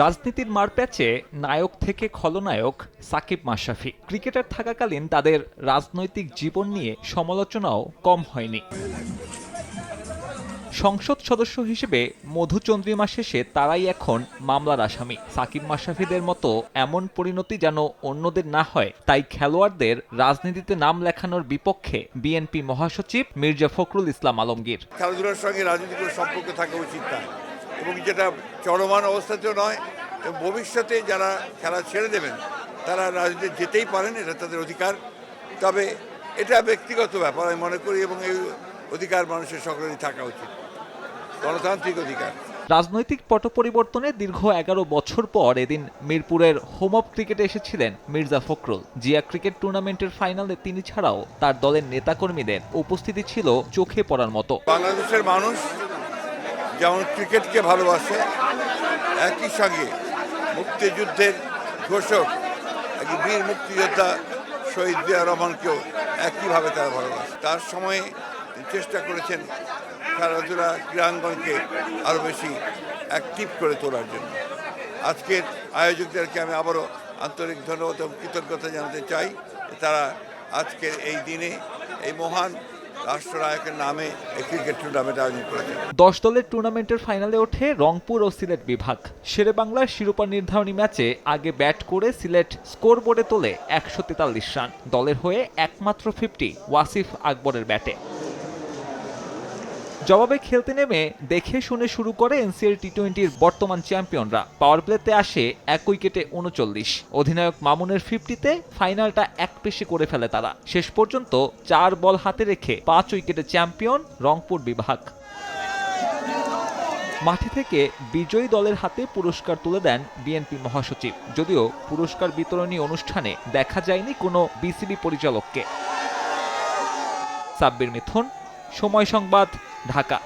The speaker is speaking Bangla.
রাজনীতির মারপ্যাচে নায়ক থেকে খলনায়ক সাকিব মাশরাফি ক্রিকেটার থাকাকালীন তাদের রাজনৈতিক জীবন নিয়ে সমালোচনাও কম হয়নি। সংসদ সদস্য হিসেবে মধুচন্দ্রিমা শেষে তারাই এখন মামলার আসামি। সাকিব মাশরাফিদের মতো এমন পরিণতি যেন অন্যদের না হয়, তাই খেলোয়াড়দের রাজনীতিতে নাম লেখানোর বিপক্ষে বিএনপি মহাসচিব মির্জা ফখরুল ইসলাম আলমগীর। খেলাধুলার সঙ্গে রাজনীতির সম্পর্ক থাকা উচিত না, এবং যেটা চলমান অবস্থাতেও নয়, এবং ভবিষ্যতে যারা খেলা ছেড়ে দেবেন তারা রাজনীতি যেতেই পারেন, এটা তাদের অধিকার। তবে এটা ব্যক্তিগত ব্যাপার আমি মনে করি, এবং এই অধিকার মানুষের সকলেরই থাকা উচিত, গণতান্ত্রিক অধিকার। রাজনৈতিক পট পরিবর্তনে দীর্ঘ 11 বছর পর এদিন মিরপুরের হোম অফ ক্রিকেটে এসেছিলেন মির্জা ফখরুল। জিয়া ক্রিকেট টুর্নামেন্টের ফাইনালে তিনি ছাড়াও তার দলের নেতাকর্মীদের উপস্থিতি ছিল চোখে পড়ার মতো। বাংলাদেশের মানুষ যেমন ক্রিকেটকে ভালোবাসে, একই সঙ্গে মুক্তিযুদ্ধের ঘোষক বীর মুক্তিযোদ্ধা শহীদ জিয়া রহমানকেও একইভাবে তারা ভালোবাসে। তার সময়ে চেষ্টা করেছেন খেলাধুলা ক্রীড়াঙ্গনকে আরও বেশি অ্যাক্টিভ করে তোলার জন্য। আজকের আয়োজকদেরকে আমি আবারও আন্তরিক ধন্যবাদ এবং কৃতজ্ঞতা জানাতে চাই, তারা আজকের এই দিনে এই মহান রাষ্ট্রনায়কের নামে এই ক্রিকেট টুর্নামেন্ট আয়োজন করেছে। 10 দলের টুর্নামেন্টের ফাইনালে ওঠে রংপুর ও সিলেট বিভাগ। শেরেবাংলার শিরোপা নির্ধারণী ম্যাচে আগে ব্যাট করে সিলেট স্কোর বোর্ডে তোলে 143 রান। দলের হয়ে একমাত্র 50 ওয়াসিফ আকবরের ব্যাটে। জবাবে খেলতে নেমে দেখে শুনে শুরু করে এনসিএল টি-20-র বর্তমান চ্যাম্পিয়নরা। পাওয়ার প্লেতে আসে 1 উইকেটে 39। অধিনায়ক মামুনের 50-তে ফাইনালটা এক পেশে করে ফেলে তারা। শেষ পর্যন্ত 4 বল হাতে রেখে 5 উইকেটে চ্যাম্পিয়ন রংপুর বিভাগ। মাঠে থেকে বিজয়ী দলের হাতে পুরস্কার তুলে দেন বিএনপি মহাসচিব। যদিও পুরস্কার বিতরণী অনুষ্ঠানে দেখা যায়নি কোনো বিসিবি পরিচালককে। সাব্বির মিথুন, সময় সংবাদ, ঢাকা।